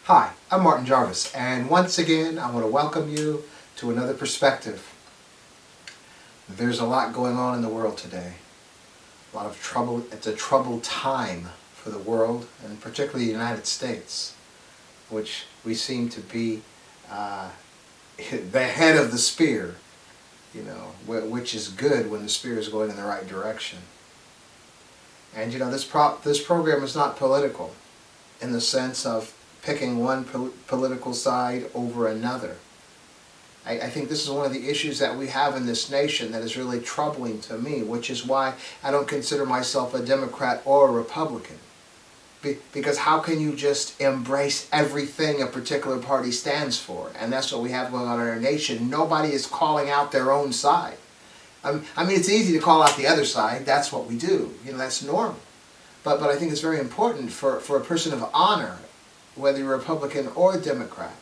Hi, I'm Martin Jarvis, and once again I want to welcome you to another perspective. There's a lot going on in the world today. A lot of trouble. It's a troubled time for the world, and particularly the United States, which we seem to be the head of the spear, which is good when the spear is going in the right direction. And this program is not political in the sense of picking one political side over another. I think this is one of the issues that we have in this nation that is really troubling to me, which is why I don't consider myself a Democrat or a Republican. Because how can you just embrace everything a particular party stands for? And that's what we have going on in our nation. Nobody is calling out their own side. I mean, it's easy to call out the other side. That's what we do. That's normal. But I think it's very important for a person of honor, whether you're Republican or Democrat,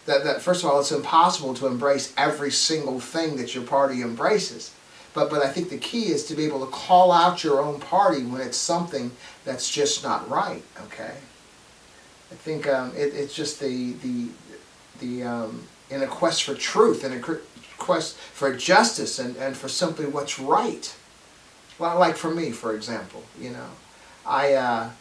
that first of all, it's impossible to embrace every single thing that your party embraces. But I think the key is to be able to call out your own party when it's something that's just not right. Okay, I think it's just in a quest for truth and a quest for justice and for simply what's right. Well, like for me, for example, I've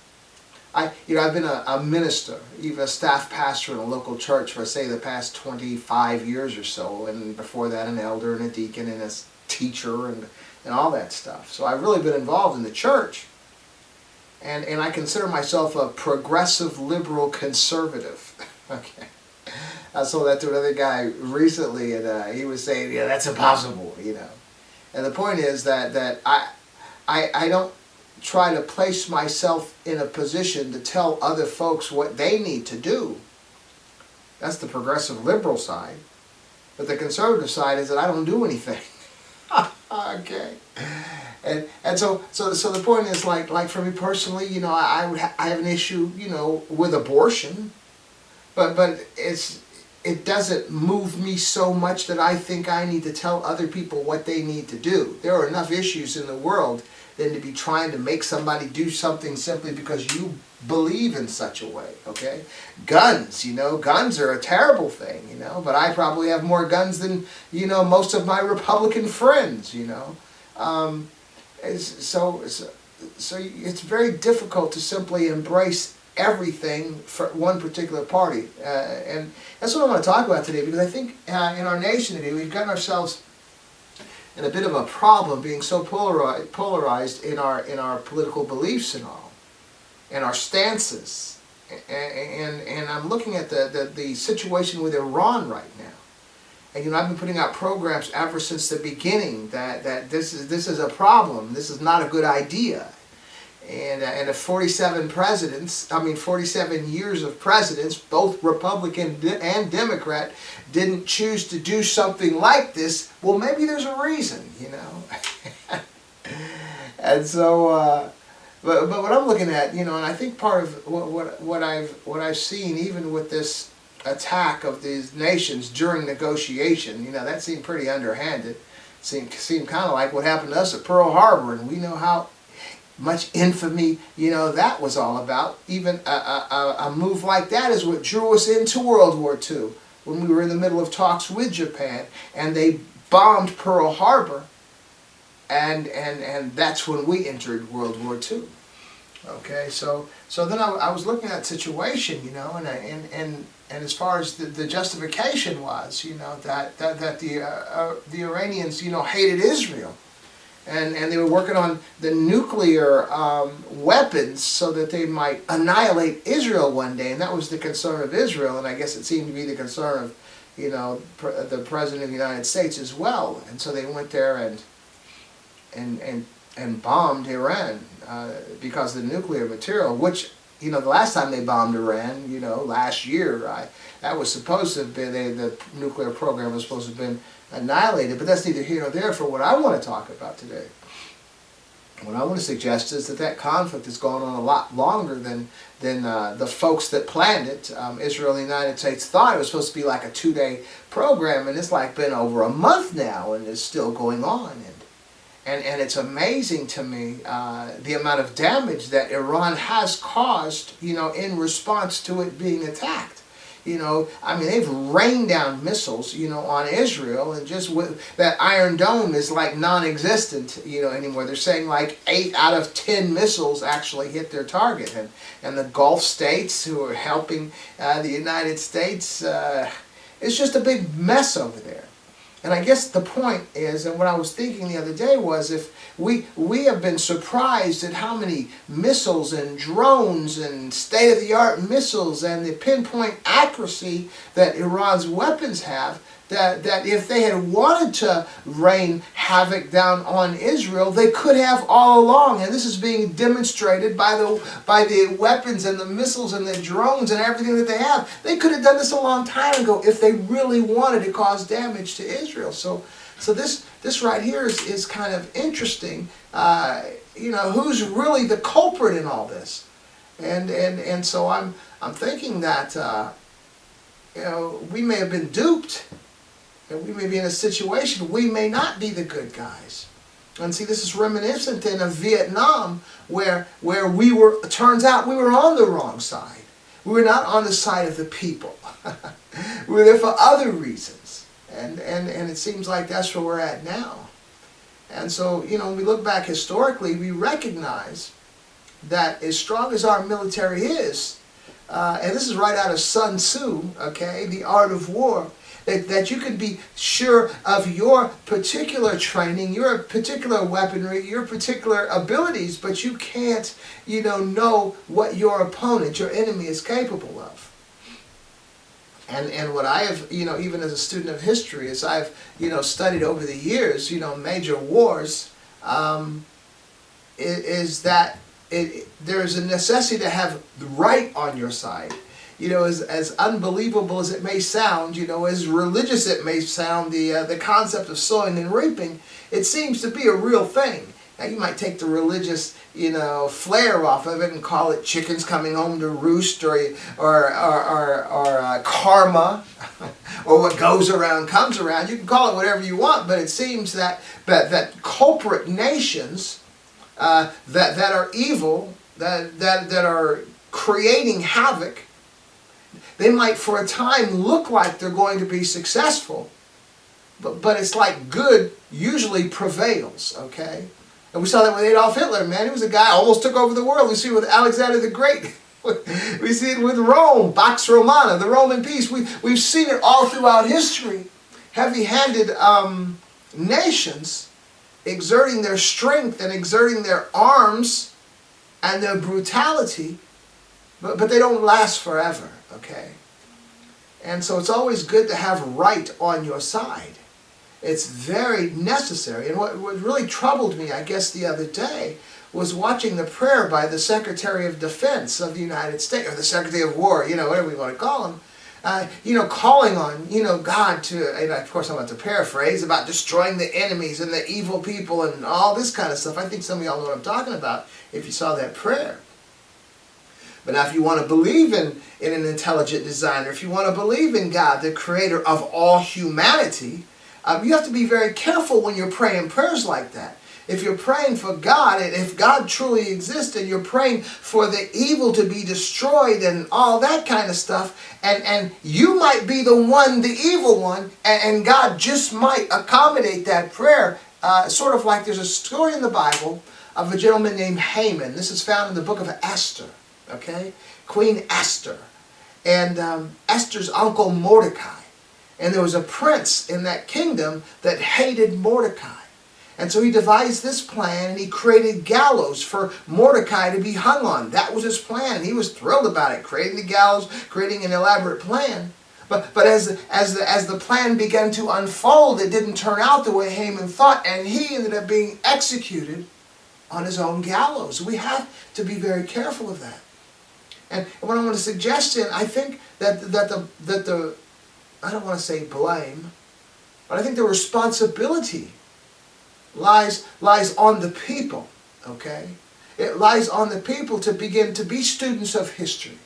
been a minister, even a staff pastor in a local church for, say, the past 25 years or so, and before that an elder and a deacon and a teacher and all that stuff. So I've really been involved in the church, and I consider myself a progressive liberal conservative. Okay. I saw that to another guy recently, and he was saying, yeah, that's impossible, And the point is that I don't try to place myself in a position to tell other folks what they need to do. That's the progressive liberal side. But the conservative side is that I don't do anything. Okay. And so the point is, like for me personally, I have an issue, with abortion, but it doesn't move me so much that I think I need to tell other people what they need to do. There are enough issues in the world than to be trying to make somebody do something simply because you believe in such a way, okay? Guns, guns are a terrible thing, but I probably have more guns than, most of my Republican friends, So it's very difficult to simply embrace everything for one particular party. And that's what I want to talk about today, because I think in our nation today we've gotten ourselves in a bit of a problem being so polarized in our political beliefs and all, and our stances. And I'm looking at the situation with Iran right now. And I've been putting out programs ever since the beginning that this is a problem. This is not a good idea. And 47 years of presidents, both Republican and Democrat, didn't choose to do something like this. Well, maybe there's a reason, And so, but what I'm looking at, and I think part of what I've seen, even with this attack of these nations during negotiation, that seemed pretty underhanded. Seemed kind of like what happened to us at Pearl Harbor, and we know how much infamy, that was all about. Even a move like that is what drew us into World War II, when we were in the middle of talks with Japan, and they bombed Pearl Harbor, and that's when we entered World War II. Okay, so then I was looking at that situation, and as far as the justification was, that the Iranians, hated Israel. And they were working on the nuclear weapons so that they might annihilate Israel one day, and that was the concern of Israel, and I guess it seemed to be the concern of, the President of the United States as well. And so they went there and bombed Iran because of the nuclear material, which, the last time they bombed Iran, last year, that was supposed to have been, the nuclear program was supposed to have been annihilated, but that's neither here nor there for what I want to talk about today. What I want to suggest is that conflict has gone on a lot longer than the folks that planned it. Israel and the United States thought it was supposed to be like a 2-day program, and it's been over a month now, and it's still going on. And it's amazing to me the amount of damage that Iran has caused, in response to it being attacked. I mean, they've rained down missiles, on Israel, and just with that Iron Dome is like non-existent, anymore. They're saying like 8 out of 10 missiles actually hit their target, and the Gulf states who are helping the United States, it's just a big mess over there. And I guess the point is, and what I was thinking the other day was, if we have been surprised at how many missiles and drones and state-of-the-art missiles and the pinpoint accuracy that Iran's weapons have, that if they had wanted to rain havoc down on Israel, they could have all along. And this is being demonstrated by the weapons and the missiles and the drones and everything that they have. They could have done this a long time ago if they really wanted to cause damage to Israel. So this right here is kind of interesting. Who's really the culprit in all this? And so I'm thinking that we may have been duped. And we may be in a situation, we may not be the good guys. And see, this is reminiscent of Vietnam, where it turns out we were on the wrong side. We were not on the side of the people. We were there for other reasons. And it seems like that's where we're at now. And so, when we look back historically, we recognize that as strong as our military is, and this is right out of Sun Tzu, okay, The Art of War, that you can be sure of your particular training, your particular weaponry, your particular abilities, but you can't, know what your opponent, your enemy, is capable of. And what I have, even as a student of history, as I've, studied over the years, major wars, is that there is a necessity to have the right on your side. As unbelievable as it may sound, as religious it may sound, the concept of sowing and reaping, it seems to be a real thing. Now, you might take the religious, flair off of it and call it chickens coming home to roost, or karma, or what goes around comes around. You can call it whatever you want, but it seems that culprit nations that are evil, that are creating havoc, they might for a time look like they're going to be successful, but it's like good usually prevails, okay? And we saw that with Adolf Hitler, man. He was a guy who almost took over the world. We see it with Alexander the Great. We see it with Rome, Pax Romana, the Roman peace. We've seen it all throughout history. Heavy-handed nations exerting their strength and exerting their arms and their brutality, but they don't last forever, okay? And so it's always good to have right on your side. It's very necessary. And what really troubled me, I guess, the other day was watching the prayer by the Secretary of Defense of the United States, or the Secretary of War, whatever you want to call him, calling on, God to, and of course I'm about to paraphrase, about destroying the enemies and the evil people and all this kind of stuff. I think some of y'all know what I'm talking about if you saw that prayer. But now if you want to believe in an intelligent designer, if you want to believe in God, the creator of all humanity, you have to be very careful when you're praying prayers like that. If you're praying for God, and if God truly exists, and you're praying for the evil to be destroyed and all that kind of stuff, and you might be the one, the evil one, and God just might accommodate that prayer. Sort of like there's a story in the Bible of a gentleman named Haman. This is found in the book of Esther, okay? Queen Esther. And Esther's uncle Mordecai. And there was a prince in that kingdom that hated Mordecai. And so he devised this plan, and he created gallows for Mordecai to be hung on. That was his plan. He was thrilled about it, creating the gallows, creating an elaborate plan. But as the plan began to unfold, it didn't turn out the way Haman thought, and he ended up being executed on his own gallows. We have to be very careful of that. And what I want to suggest, I think that the I don't want to say blame, but I think the responsibility lies on the people, okay? It lies on the people to begin to be students of history.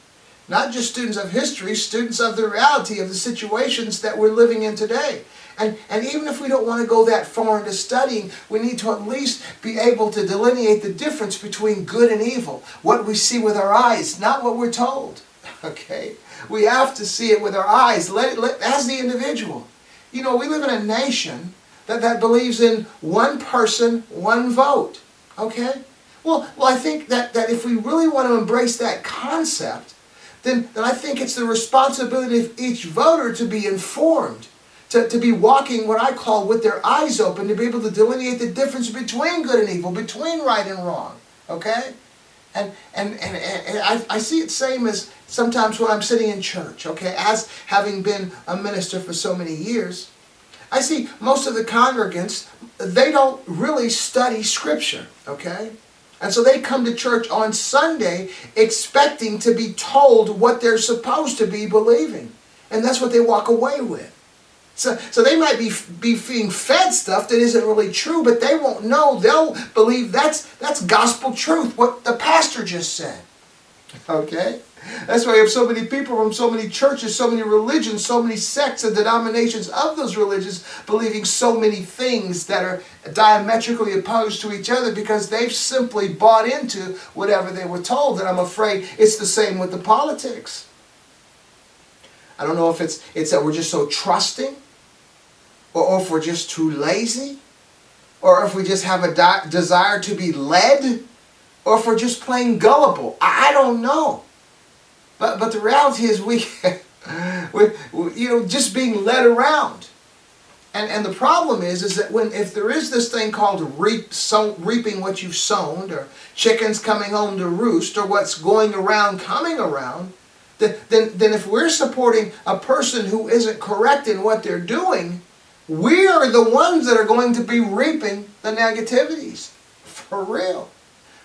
Not just students of history, students of the reality of the situations that we're living in today. And even if we don't want to go that far into studying, we need to at least be able to delineate the difference between good and evil. What we see with our eyes, not what we're told, okay? We have to see it with our eyes, as the individual. You know, we live in a nation that believes in one person, one vote. Okay? Well, I think that if we really want to embrace that concept, then I think it's the responsibility of each voter to be informed, to be walking what I call with their eyes open, to be able to delineate the difference between good and evil, between right and wrong. Okay? And I see it same as sometimes when I'm sitting in church, okay, as having been a minister for so many years, I see most of the congregants, they don't really study Scripture, okay? And so they come to church on Sunday expecting to be told what they're supposed to be believing. And that's what they walk away with. So they might be being fed stuff that isn't really true, but they won't know. They'll believe that's gospel truth, what the pastor just said. Okay? That's why you have so many people from so many churches, so many religions, so many sects and denominations of those religions believing so many things that are diametrically opposed to each other because they've simply bought into whatever they were told. And I'm afraid it's the same with the politics. I don't know if it's that we're just so trusting, or if we're just too lazy, or if we just have a desire to be led, or if we're just plain gullible. I don't know. But the reality is we just being led around. And the problem is that if there is this thing called reaping what you've sown, or chickens coming home to roost, or what's going around coming around, then if we're supporting a person who isn't correct in what they're doing, we are the ones that are going to be reaping the negativities. For real.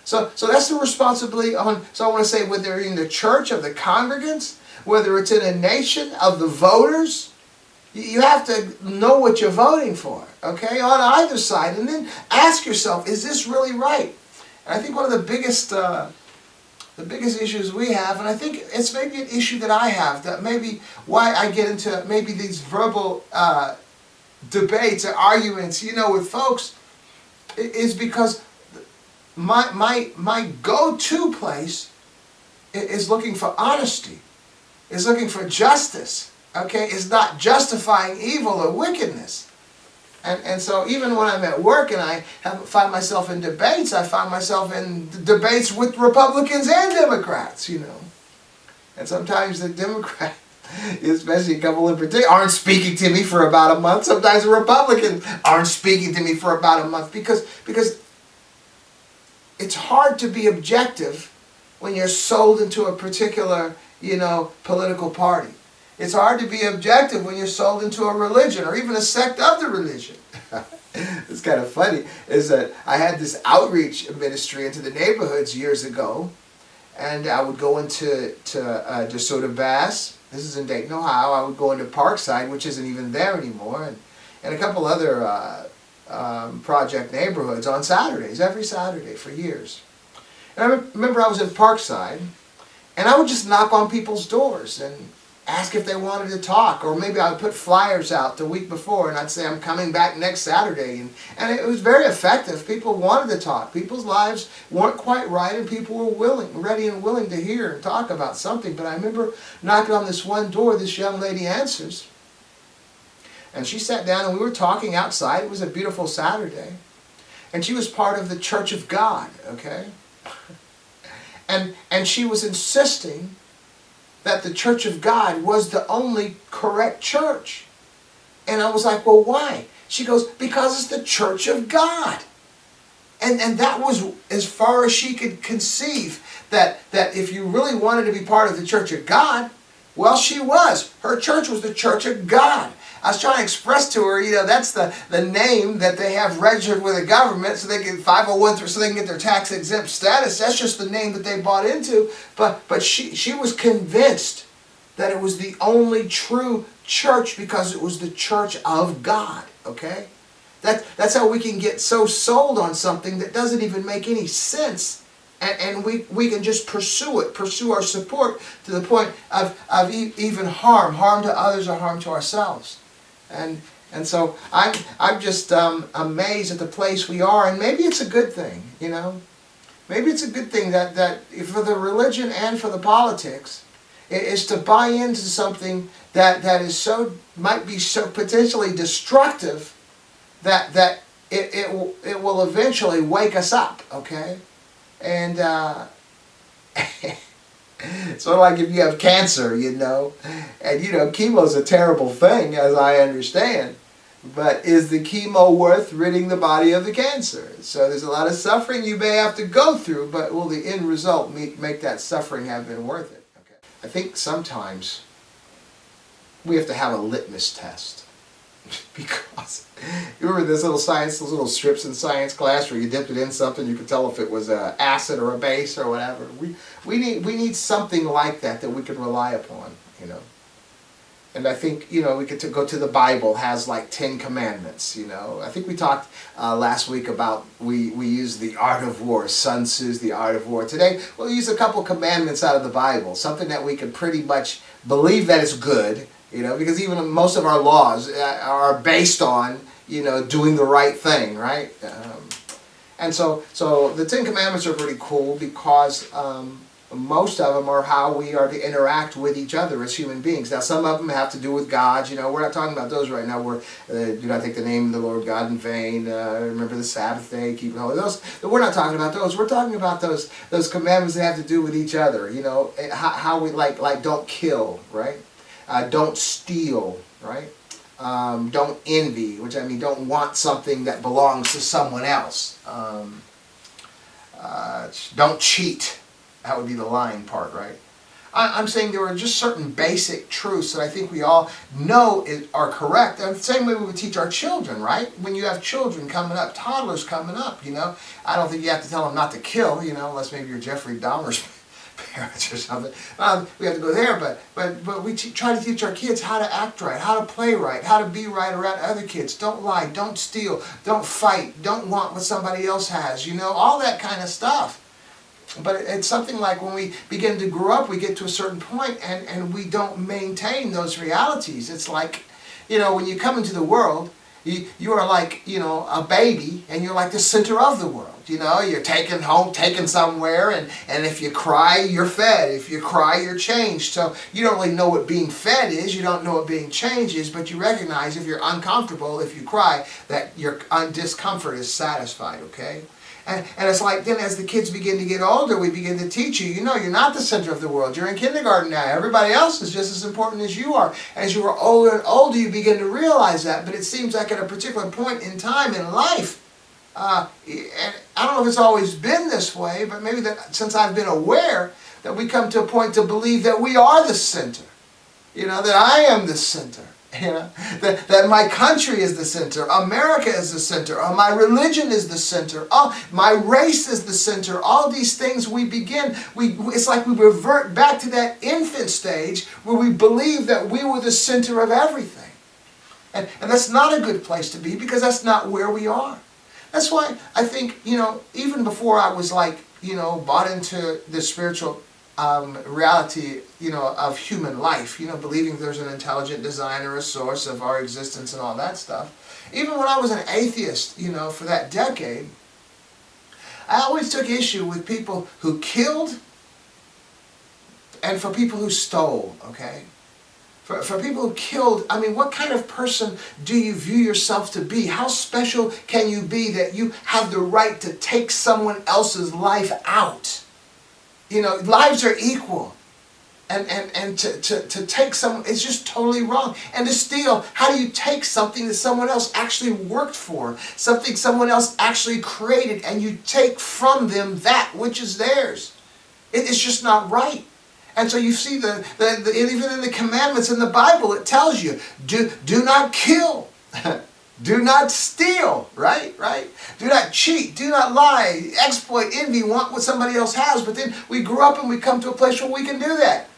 So that's the responsibility on, so I want to say, whether in the church of the congregants, whether it's in a nation of the voters, you have to know what you're voting for, okay, on either side. And then ask yourself, is this really right? And I think one of the biggest issues we have, and I think it's maybe an issue that I have, that maybe why I get into maybe these verbal debates or arguments, with folks, is because my go-to place is looking for honesty, is looking for justice, okay, is not justifying evil or wickedness. And so even when I'm at work and I find myself in debates, I find myself in debates with Republicans and Democrats, And sometimes the Democrats, especially a couple in particular, aren't speaking to me for about a month. Sometimes the Republicans aren't speaking to me for about a month because it's hard to be objective when you're sold into a particular, political party. It's hard to be objective when you're sold into a religion or even a sect of the religion. It's kind of funny, is that I had this outreach ministry into the neighborhoods years ago, and I would go into DeSoto Bass. This is in Dayton, Ohio. I would go into Parkside, which isn't even there anymore, and a couple other project neighborhoods on Saturdays, every Saturday for years. And I remember I was in Parkside, and I would just knock on people's doors and ask if they wanted to talk, or maybe I would put flyers out the week before and I'd say I'm coming back next Saturday, and it was very effective. People wanted to talk. People's lives weren't quite right, and people were ready and willing to hear and talk about something. But I remember knocking on this one door. This young lady answers, and she sat down and we were talking outside. It was a beautiful Saturday, and she was part of the Church of God, okay? And she was insisting that the Church of God was the only correct church. And I was like, well, why? She goes, because it's the Church of God. And that was as far as she could conceive, that if you really wanted to be part of the Church of God, well, she was. Her church was the Church of God. I was trying to express to her, that's the name that they have registered with the government, so they get 501, so they can get their tax exempt status. That's just the name that they bought into. But she was convinced that it was the only true church because it was the Church of God. Okay, that's how we can get so sold on something that doesn't even make any sense. And we can just pursue our support to the point of even harm to others or harm to ourselves. And so I'm just amazed at the place we are, and maybe it's a good thing, Maybe it's a good thing that for the religion and for the politics, is to buy into something that is so, might be so potentially destructive that it will eventually wake us up, okay? And sort of like if you have cancer, and chemo's a terrible thing, as I understand. But is the chemo worth ridding the body of the cancer? So there's a lot of suffering you may have to go through, but will the end result make that suffering have been worth it? Okay. I think sometimes we have to have a litmus test. Because you remember those little strips in science class where you dipped it in something, you could tell if it was an acid or a base or whatever. We need something like that we can rely upon, And I think, we could go to the Bible, has like 10 commandments, I think we talked last week about, we use the art of war, Sun Tzu's The Art of War. Today, we'll use a couple commandments out of the Bible, something that we can pretty much believe that is good, because even most of our laws are based on, doing the right thing, right? And so the 10 Commandments are pretty cool because most of them are how we are to interact with each other as human beings. Now, some of them have to do with God. We're not talking about those right now. Do not take the name of the Lord God in vain. Remember the Sabbath day, keep it holy. We're not talking about those. We're talking about those commandments that have to do with each other. How we like don't kill, right? Don't steal, right? Don't envy, which I mean don't want something that belongs to someone else. Don't cheat. That would be the lying part, right? I'm saying there are just certain basic truths that I think we all know are correct. And the same way we would teach our children, right? When you have children coming up, toddlers coming up, I don't think you have to tell them not to kill, unless maybe you're Jeffrey Dahmer's parents or something. We have to go there, but we try to teach our kids how to act right, how to play right, how to be right around other kids. Don't lie, don't steal, don't fight, don't want what somebody else has, all that kind of stuff. But it's something like when we begin to grow up, we get to a certain point and we don't maintain those realities. It's like, when you come into the world, you are like, a baby, and you're like the center of the world. You're taken home, taken somewhere, and if you cry, you're fed. If you cry, you're changed. So you don't really know what being fed is, you don't know what being changed is, but you recognize if you're uncomfortable, if you cry, that your discomfort is satisfied, okay? And it's like then as the kids begin to get older, we begin to teach you, you're not the center of the world. You're in kindergarten now. Everybody else is just as important as you are. As you are older and older, you begin to realize that. But it seems like at a particular point in time in life, and I don't know if it's always been this way, but maybe that since I've been aware, that we come to a point to believe that we are the center. That I am the center. That my country is the center, America is the center, my religion is the center, my race is the center. All these things it's like we revert back to that infant stage where we believe that we were the center of everything. And that's not a good place to be because that's not where we are. That's why I think, even before I was bought into the spiritual reality, of human life, believing there's an intelligent designer, a source of our existence and all that stuff. Even when I was an atheist, for that decade, I always took issue with people who killed and for people who stole, okay? For people who killed, I mean, what kind of person do you view yourself to be? How special can you be that you have the right to take someone else's life out? Lives are equal. And to take someone, it's just totally wrong. And to steal, how do you take something that someone else actually worked for? Something someone else actually created, and you take from them that which is theirs. It's just not right. And so you see even in the commandments in the Bible, it tells you, do not kill. Do not steal, right? Do not cheat, do not lie, exploit, envy, want what somebody else has. But then we grow up and we come to a place where we can do that.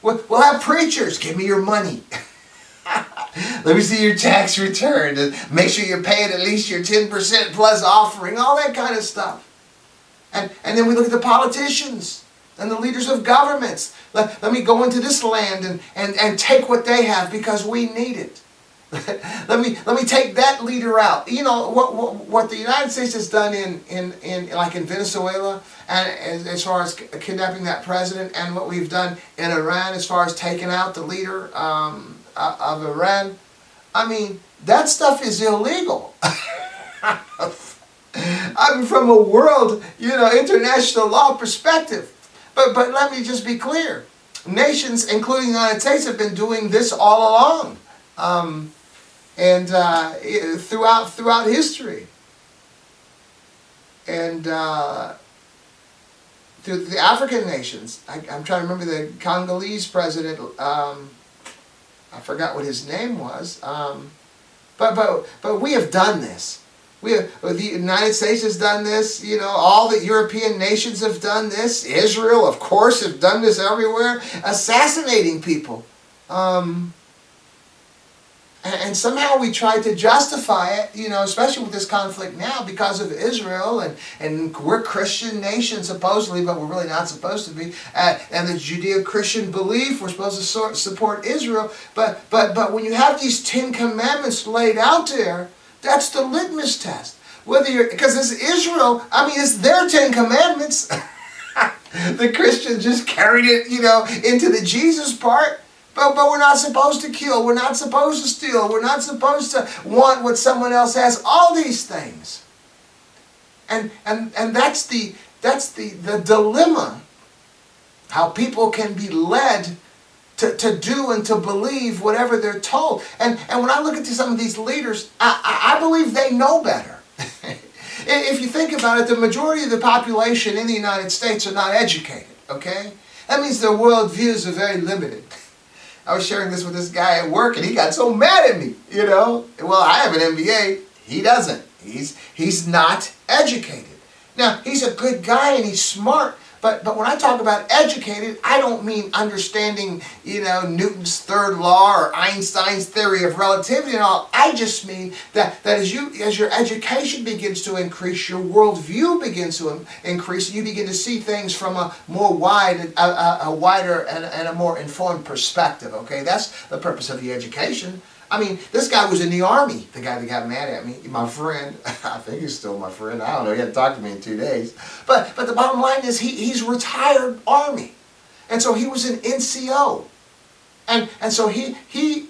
We'll have preachers, give me your money. Let me see your tax return. Make sure you're paying at least your 10% plus offering, all that kind of stuff. And then we look at the politicians and the leaders of governments. Let me go into this land and take what they have because we need it. let me take that leader out. You know what the United States has done in like in Venezuela, and as far as kidnapping that president, and what we've done in Iran as far as taking out the leader of Iran. I mean, that stuff is illegal. I mean, from a world, international law perspective. But let me just be clear. Nations, including the United States, have been doing this all along. And throughout history. And through the African nations. I'm trying to remember the Congolese president. I forgot what his name was. But we have done this. The United States has done this. All the European nations have done this. Israel, of course, have done this everywhere. Assassinating people. And somehow we try to justify it, especially with this conflict now because of Israel, and we're Christian nation supposedly, but we're really not supposed to be. And the Judeo-Christian belief, we're supposed to support Israel. But when you have these 10 commandments laid out there, that's the litmus test. Because it's Israel, it's their 10 commandments. The Christians just carried it, into the Jesus part. But we're not supposed to kill. We're not supposed to steal. We're not supposed to want what someone else has. All these things. And that's the dilemma. How people can be led to do and to believe whatever they're told. And when I look at some of these leaders, I believe they know better. If you think about it, the majority of the population in the United States are not educated. Okay? That means their worldviews are very limited. I was sharing this with this guy at work, and he got so mad at me, Well, I have an MBA. He doesn't. He's not educated. Now, he's a good guy, and he's smart. But when I talk about educated, I don't mean understanding, Newton's third law or Einstein's theory of relativity and all. I just mean that as your education begins to increase, your worldview begins to increase, and you begin to see things from a wider and a more informed perspective. Okay, that's the purpose of the education. This guy was in the Army, the guy that got mad at me, my friend. I think he's still my friend. I don't know. He hadn't talked to me in 2 days. But the bottom line is he's retired Army. And so he was an NCO. And so he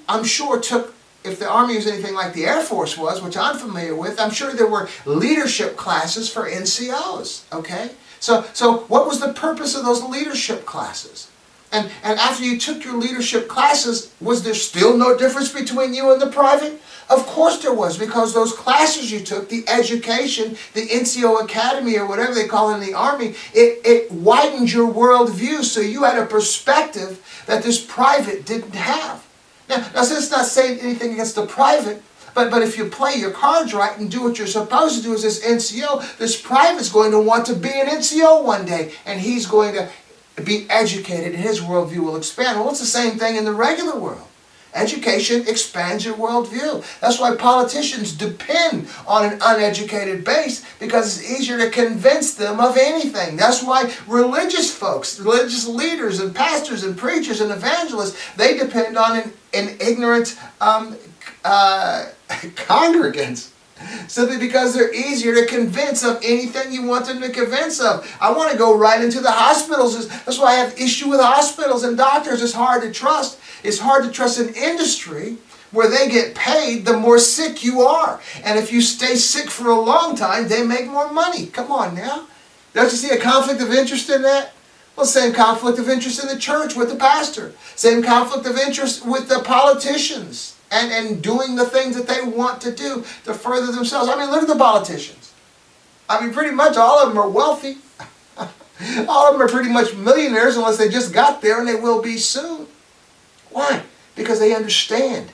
I'm sure, took, if the Army was anything like the Air Force was, which I'm familiar with, I'm sure there were leadership classes for NCOs. Okay? So what was the purpose of those leadership classes? And after you took your leadership classes, was there still no difference between you and the private? Of course there was, because those classes you took, the education, the NCO Academy or whatever they call it in the Army, it widened your worldview, so you had a perspective that this private didn't have. Now this is not saying anything against the private, but if you play your cards right and do what you're supposed to do as this NCO, this private's going to want to be an NCO one day, and he's going to be educated, and his worldview will expand. Well, it's the same thing in the regular world. Education expands your worldview. That's why politicians depend on an uneducated base, because it's easier to convince them of anything. That's why religious folks, religious leaders and pastors and preachers and evangelists, they depend on an ignorant congregants. Simply because they're easier to convince of anything you want them to convince of. I want to go right into the hospitals. That's why I have issue with hospitals and doctors. It's hard to trust. It's hard to trust an industry where they get paid the more sick you are. And if you stay sick for a long time, they make more money. Come on now. Don't you see a conflict of interest in that? Well, same conflict of interest in the church with the pastor. Same conflict of interest with the politicians. And doing the things that they want to do to further themselves. Look at the politicians. Pretty much all of them are wealthy. All of them are pretty much millionaires, unless they just got there, and they will be soon. Why? Because they understand.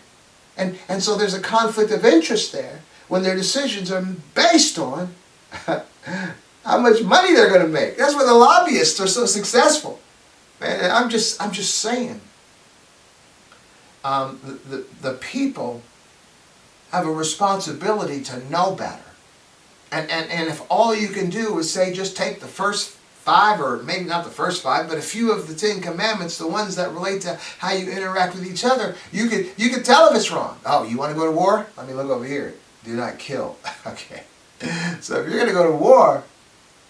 And so there's a conflict of interest there when their decisions are based on how much money they're going to make. That's why the lobbyists are so successful. Man, I'm just saying. The people have a responsibility to know better. And if all you can do is say, just take the first 5, or maybe not the first 5, but a few of the 10 commandments, the ones that relate to how you interact with each other, you could tell if it's wrong. Oh, you want to go to war? Let me look over here. Do not kill. Okay. So if you're going to go to war,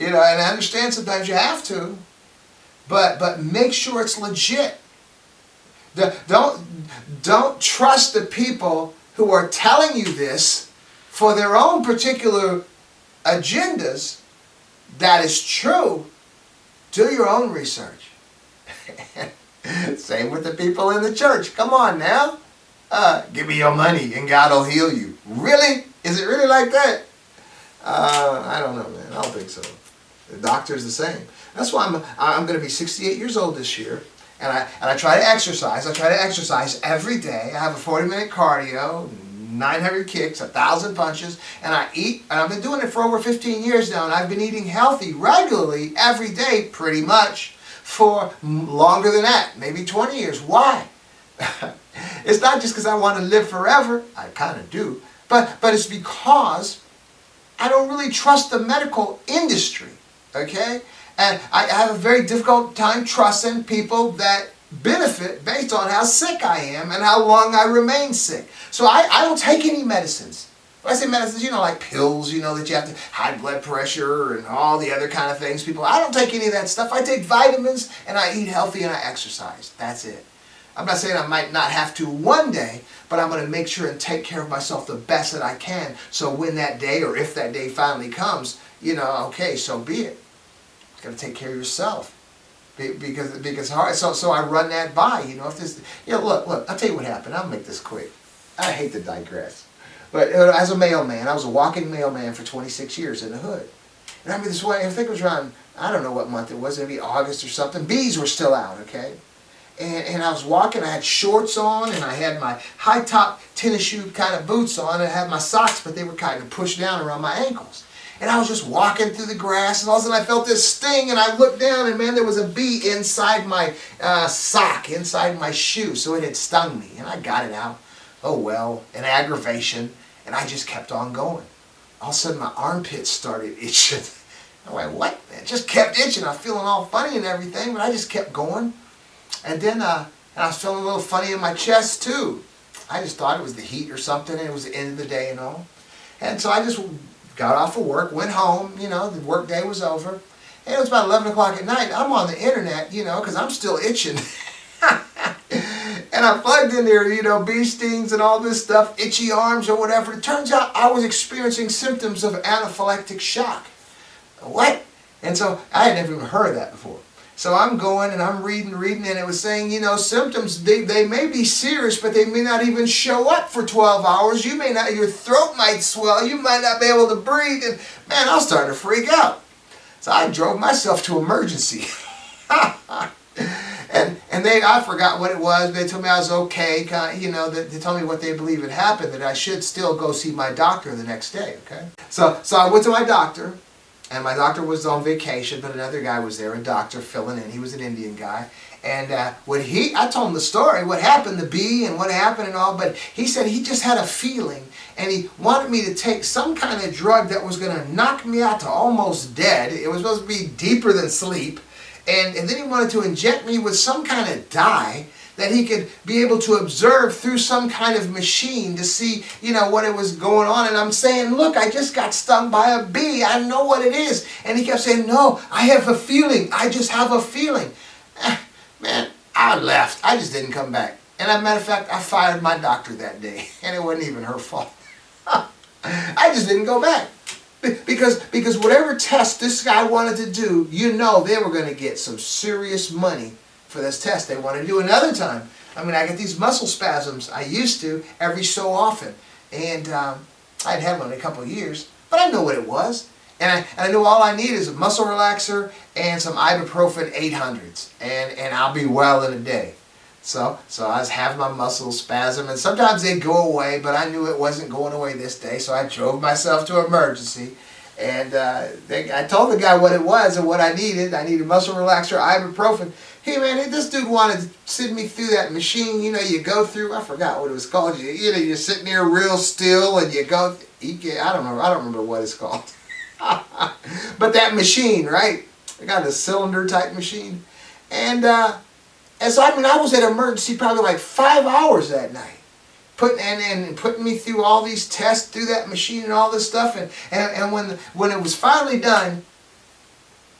and I understand sometimes you have to, but make sure it's legit. Don't trust the people who are telling you this for their own particular agendas. That is true. Do your own research. Same with the people in the church. Come on now. Give me your money and God will heal you. Really? Is it really like that? I don't know, man. I don't think so. The doctor's the same. That's why I'm going to be 68 years old this year. And I try to exercise. I try to exercise every day. I have a 40-minute cardio, 900 kicks, 1,000 punches, and I eat. And I've been doing it for over 15 years now, and I've been eating healthy regularly every day, pretty much, for longer than that, maybe 20 years. Why? It's not just because I want to live forever. I kind of do. But it's because I don't really trust the medical industry, okay? And I have a very difficult time trusting people that benefit based on how sick I am and how long I remain sick. So I don't take any medicines. When I say medicines, like pills, that you have to, high blood pressure and all the other kind of things. I don't take any of that stuff. I take vitamins and I eat healthy and I exercise. That's it. I'm not saying I might not have to one day, but I'm going to make sure and take care of myself the best that I can. So when that day, or if that day finally comes, okay, so be it. You got to take care of yourself. Because hard. So I run that by. If this, look. I'll tell you what happened. I'll make this quick. I hate to digress, but as a mailman, I was a walking mailman for 26 years in the hood. And I mean, this way, I think it was around, I don't know what month it was, maybe August or something. Bees were still out, okay. And I was walking. I had shorts on, and I had my high top tennis shoe kind of boots on. And I had my socks, but they were kind of pushed down around my ankles. And I was just walking through the grass, and all of a sudden I felt this sting, and I looked down, and man, there was a bee inside my sock, inside my shoe. So it had stung me, and I got it out. Oh well, an aggravation, and I just kept on going. All of a sudden my armpits started itching. I went, what? It just kept itching. I was feeling all funny and everything, but I just kept going. And then and I was feeling a little funny in my chest too. I just thought it was the heat or something, and it was the end of the day and all. And so I just got off of work, went home, the work day was over. And it was about 11 o'clock at night. I'm on the internet, because I'm still itching. And I plugged in there, bee stings and all this stuff, itchy arms or whatever. It turns out I was experiencing symptoms of anaphylactic shock. What? And so I had never even heard of that before. So I'm going and I'm reading, and it was saying, symptoms, they may be serious, but they may not even show up for 12 hours. Your throat might swell, you might not be able to breathe, and man, I was starting to freak out. So I drove myself to emergency. And I forgot what it was. They told me I was okay. They told me what they believe had happened, that I should still go see my doctor the next day, okay? So I went to my doctor. And my doctor was on vacation, but another guy was there, a doctor filling in. He was an Indian guy. And I told him the story, what happened, the bee and what happened and all, but he said he just had a feeling, and he wanted me to take some kind of drug that was going to knock me out to almost dead. It was supposed to be deeper than sleep. And then he wanted to inject me with some kind of dye that he could be able to observe through some kind of machine to see, what it was going on. And I'm saying, look, I just got stung by a bee. I know what it is. And he kept saying, no, I have a feeling. I just have a feeling. Man, I left. I just didn't come back. And as a matter of fact, I fired my doctor that day. And it wasn't even her fault. I just didn't go back. Because whatever test this guy wanted to do, they were going to get some serious money for this test. They want to do another time. I get these muscle spasms. I used to every so often, and I'd had one in a couple of years, but I know what it was, and I knew all I need is a muscle relaxer and some ibuprofen 800s, and I'll be well in a day. So I was having my muscle spasm, and sometimes they'd go away, but I knew it wasn't going away this day, so I drove myself to emergency. And I told the guy what it was and what I needed. I needed muscle relaxer, ibuprofen. Hey man, this dude wanted to send me through that machine, you go through, I forgot what it was called. You're sitting there real still and you go, I don't remember what it's called. But that machine, right? They got a cylinder type machine. And so, I mean, I was at emergency probably like 5 hours that night. Putting me through all these tests through that machine and all this stuff. And when it was finally done,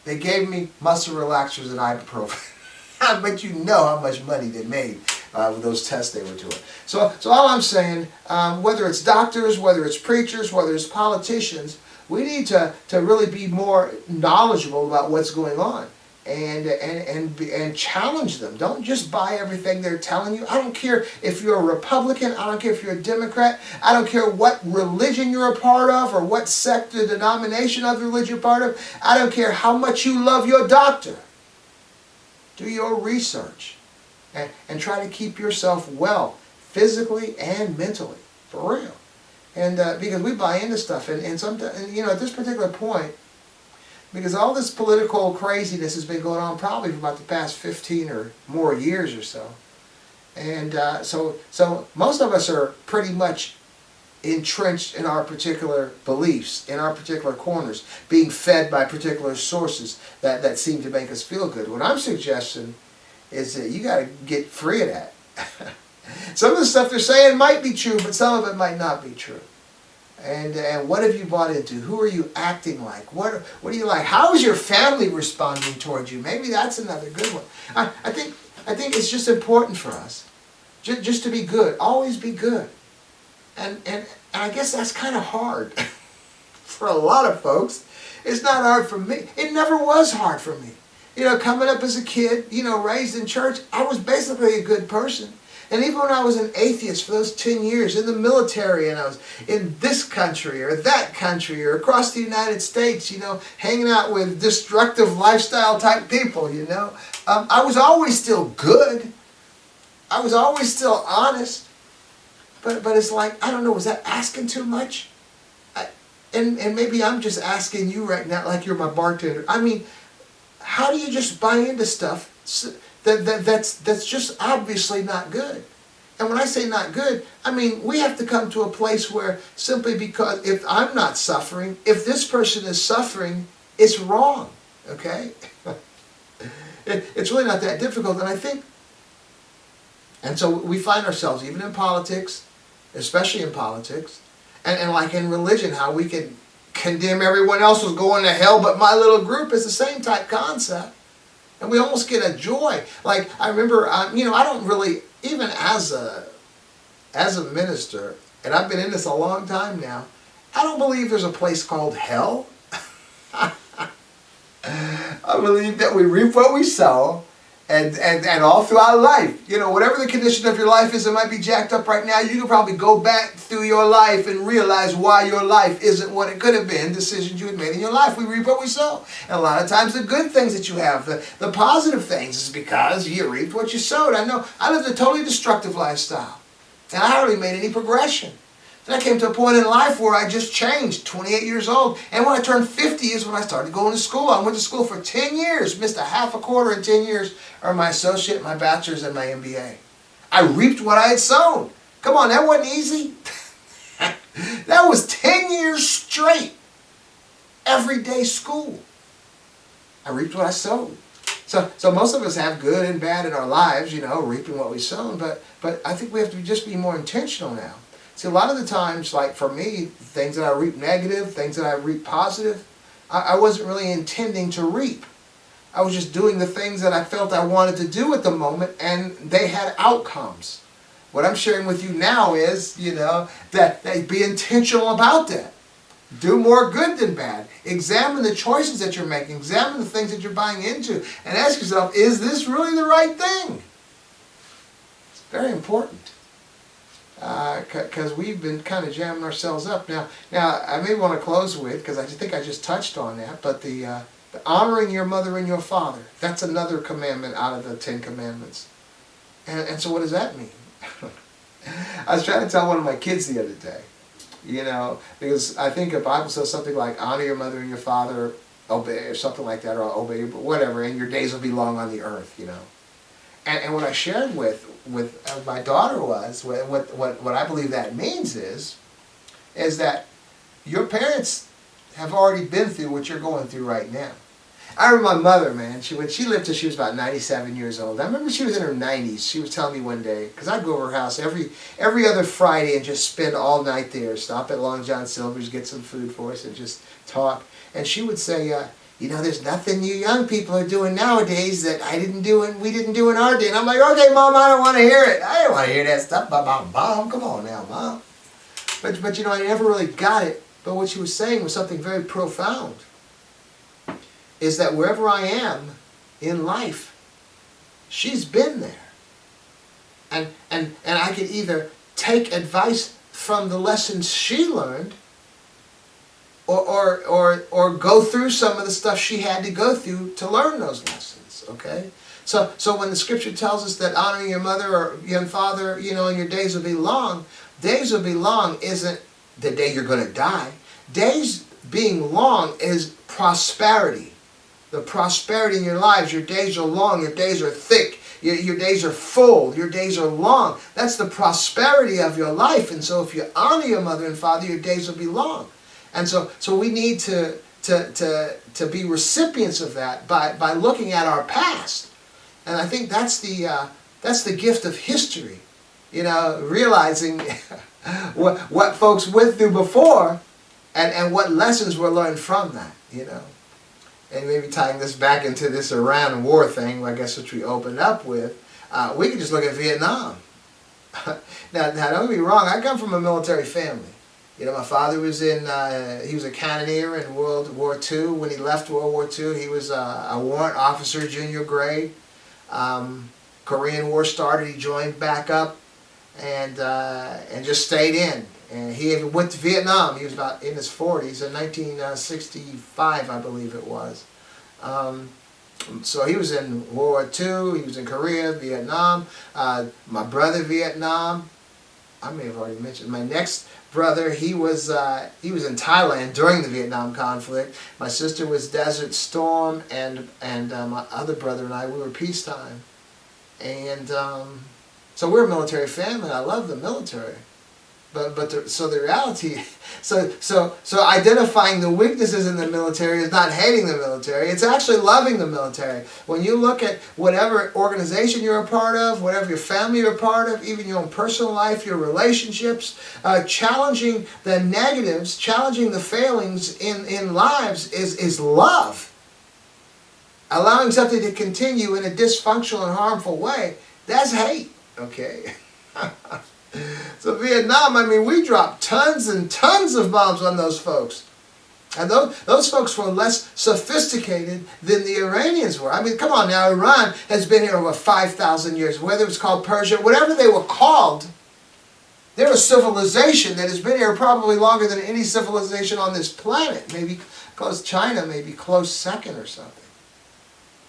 they gave me muscle relaxers and ibuprofen. But you know how much money they made with those tests they were doing. So all I'm saying, whether it's doctors, whether it's preachers, whether it's politicians, we need to really be more knowledgeable about what's going on and challenge them. Don't just buy everything they're telling you. I don't care if you're a Republican. I don't care if you're a Democrat. I don't care what religion you're a part of or what sect or denomination of the religion you're part of. I don't care how much you love your doctor. Do your research and try to keep yourself well, physically and mentally, for real. And because we buy into stuff, and sometimes, you know, at this particular point, because all this political craziness has been going on probably for about the past 15 or more years or so, and so most of us are pretty much entrenched in our particular beliefs, in our particular corners, being fed by particular sources that seem to make us feel good. What I'm suggesting is that you got to get free of that. Some of the stuff they're saying might be true, but some of it might not be true. And what have you bought into? Who are you acting like? What do you like? How is your family responding towards you? Maybe that's another good one. I think it's just important for us just to be good. Always be good. And I guess that's kind of hard for a lot of folks. It's not hard for me. It never was hard for me. You know, coming up as a kid, you know, raised in church, I was basically a good person. And even when I was an atheist for those 10 years in the military, and I was in this country or that country or across the United States, you know, hanging out with destructive lifestyle type people, you know, I was always still good. I was always still honest. But it's like, I don't know, was that asking too much? And maybe I'm just asking you right now, like you're my bartender. I mean, how do you just buy into stuff that's just obviously not good? And when I say not good, I mean, we have to come to a place where simply because if I'm not suffering, if this person is suffering, it's wrong, okay? It's really not that difficult, and I think, and so we find ourselves, even in politics, especially in politics, and like in religion, how we can condemn everyone else who's going to hell, but my little group is the same type concept. And we almost get a joy. Like, I remember, you know, I don't really, even as a minister, and I've been in this a long time now, I don't believe there's a place called hell. I believe that we reap what we sow. And all throughout life, you know, whatever the condition of your life is, it might be jacked up right now. You can probably go back through your life and realize why your life isn't what it could have been, decisions you had made in your life. We reap what we sow. And a lot of times the good things that you have, the positive things, is because you reaped what you sowed. I know I lived a totally destructive lifestyle, and I hardly made any progression. Then I came to a point in life where I just changed, 28 years old. And when I turned 50 is when I started going to school. I went to school for 10 years, missed a half a quarter in 10 years, earned my associate, my bachelor's, and my MBA. I reaped what I had sown. Come on, that wasn't easy. That was 10 years straight, everyday school. I reaped what I sowed. So most of us have good and bad in our lives, you know, reaping what we sown. But I think we have to just be more intentional now. See, a lot of the times, like for me, things that I reap negative, things that I reap positive, I wasn't really intending to reap. I was just doing the things that I felt I wanted to do at the moment, and they had outcomes. What I'm sharing with you now is, you know, that be intentional about that. Do more good than bad. Examine the choices that you're making. Examine the things that you're buying into. And ask yourself, is this really the right thing? It's very important. Because we've been kind of jamming ourselves up. Now I may want to close with, because I think I just touched on that, but the honoring your mother and your father, that's another commandment out of the 10 Commandments. And so what does that mean? I was trying to tell one of my kids the other day, you know, because I think the Bible says something like, honor your mother and your father, obey, or something like that, or obey, whatever, and your days will be long on the earth, you know. And what I shared with my daughter was, what I believe that means is that your parents have already been through what you're going through right now. I remember my mother, man. When she lived till she was about 97 years old. I remember she was in her 90s. She was telling me one day, because I'd go over her house every other Friday and just spend all night there. Stop at Long John Silver's, get some food for us, and just talk. And she would say, there's nothing you young people are doing nowadays that we didn't do in our day. And I'm like, okay, Mom, I don't want to hear it. I don't want to hear that stuff about Mom. Come on now, Mom. But I never really got it. But what she was saying was something very profound. Is that wherever I am in life, she's been there. And I could either take advice from the lessons she learned, or go through some of the stuff she had to go through to learn those lessons. Okay? So when the scripture tells us that honoring your mother or your father, and your days will be long isn't the day you're going to die. Days being long is prosperity. The prosperity in your lives. Your days are long. Your days are thick. Your days are full. Your days are long. That's the prosperity of your life. And so if you honor your mother and father, your days will be long. And so we need to be recipients of that by looking at our past. And I think that's the gift of history. Realizing what folks went through before and what lessons were learned from that, And maybe tying this back into this Iran war thing, I guess, which we opened up with, we can just look at Vietnam. Now, don't get me wrong, I come from a military family. My father was he was a cannoneer in World War II. When he left World War II, he was a warrant officer, junior grade. Korean War started, he joined back up and just stayed in. And he even went to Vietnam. He was about in his 40s, in 1965, I believe it was. So he was in World War II, he was in Korea, Vietnam. My brother, Vietnam. I may have already mentioned. My next brother, he was in Thailand during the Vietnam conflict. My sister was Desert Storm, and my other brother and I, we were peacetime. And so we're a military family. I love the military. So the reality, so identifying the weaknesses in the military is not hating the military. It's actually loving the military. When you look at whatever organization you're a part of, whatever your family you're a part of, even your own personal life, your relationships, challenging the negatives, challenging the failings in lives is love. Allowing something to continue in a dysfunctional and harmful way, that's hate. Okay. So Vietnam, we dropped tons and tons of bombs on those folks. And those folks were less sophisticated than the Iranians were. Come on now, Iran has been here over 5,000 years. Whether it's called Persia, whatever they were called, they're a civilization that has been here probably longer than any civilization on this planet. Maybe close China, maybe close second or something.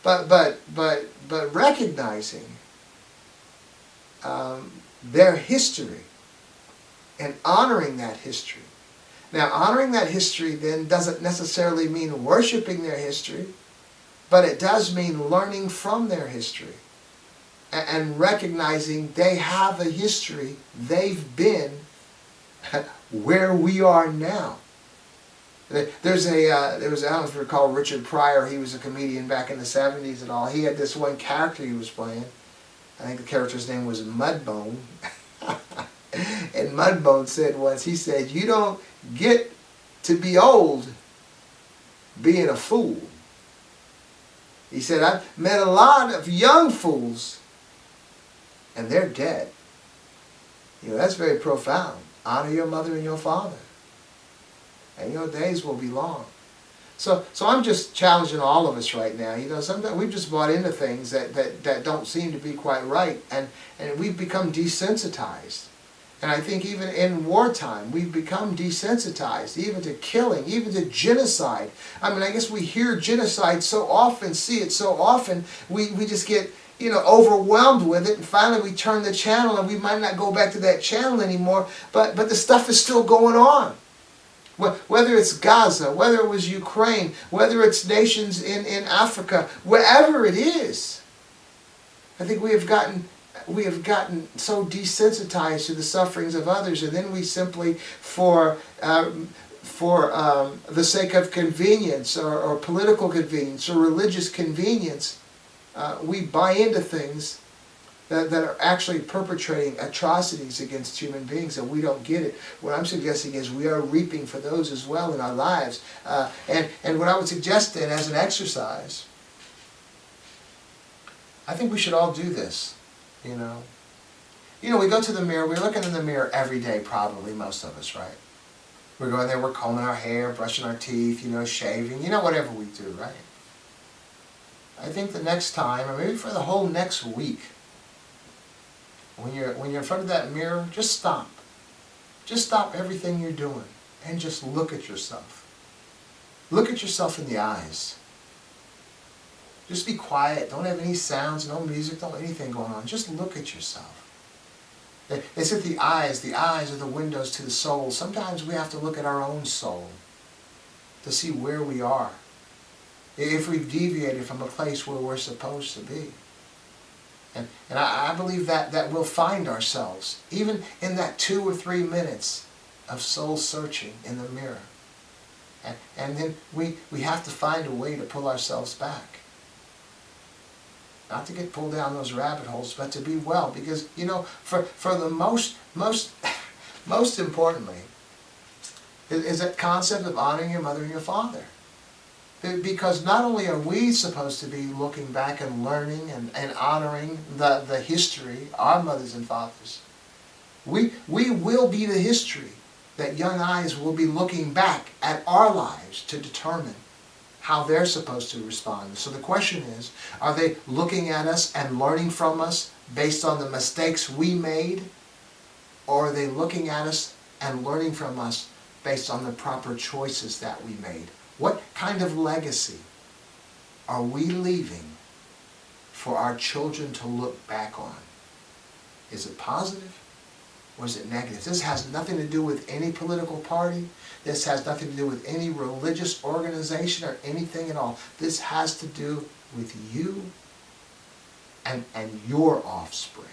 But recognizing their history and honoring that history. Now, honoring that history then doesn't necessarily mean worshiping their history, but it does mean learning from their history and recognizing they have a history. They've been where we are now. There was I don't know if you recall Richard Pryor. He was a comedian back in the 70s and all. He had this one character he was playing. I think the character's name was Mudbone. And Mudbone said once, he said, "You don't get to be old being a fool." He said, "I've met a lot of young fools and they're dead." That's very profound. Honor your mother and your father, and your days will be long. So I'm just challenging all of us right now. Sometimes we've just bought into things that don't seem to be quite right, and we've become desensitized. And I think even in wartime, we've become desensitized, even to killing, even to genocide. I guess we hear genocide so often, see it so often, we just get overwhelmed with it, and finally we turn the channel, and we might not go back to that channel anymore, but the stuff is still going on. Whether it's Gaza, whether it was Ukraine, whether it's nations in Africa, wherever it is, I think we have gotten so desensitized to the sufferings of others, and then we simply, for for the sake of convenience or political convenience or religious convenience, we buy into things that are actually perpetrating atrocities against human beings, and we don't get it. What I'm suggesting is we are reaping for those as well in our lives. And what I would suggest then as an exercise, I think we should all do this, you know. You know, we go to the mirror, we're looking in the mirror every day probably, most of us, right? We're going there, we're combing our hair, brushing our teeth, you know, shaving, you know, whatever we do, right? I think the next time, or maybe for the whole next week, when you're in front of that mirror, just stop. Just stop everything you're doing and just look at yourself. Look at yourself in the eyes. Just be quiet. Don't have any sounds, no music, no anything going on. Just look at yourself. They said the eyes are the windows to the soul. Sometimes we have to look at our own soul to see where we are, if we've deviated from a place where we're supposed to be. And I believe that we'll find ourselves, even in that 2 or 3 minutes of soul searching in the mirror. And then we have to find a way to pull ourselves back. Not to get pulled down those rabbit holes, but to be well. Because, you know, for the most importantly, is that concept of honoring your mother and your father. Because not only are we supposed to be looking back and learning and honoring the history, our mothers and fathers, we will be the history that young eyes will be looking back at our lives to determine how they're supposed to respond. So the question is, are they looking at us and learning from us based on the mistakes we made? Or are they looking at us and learning from us based on the proper choices that we made? What kind of legacy are we leaving for our children to look back on? Is it positive or is it negative? This has nothing to do with any political party. This has nothing to do with any religious organization or anything at all. This has to do with you and your offspring.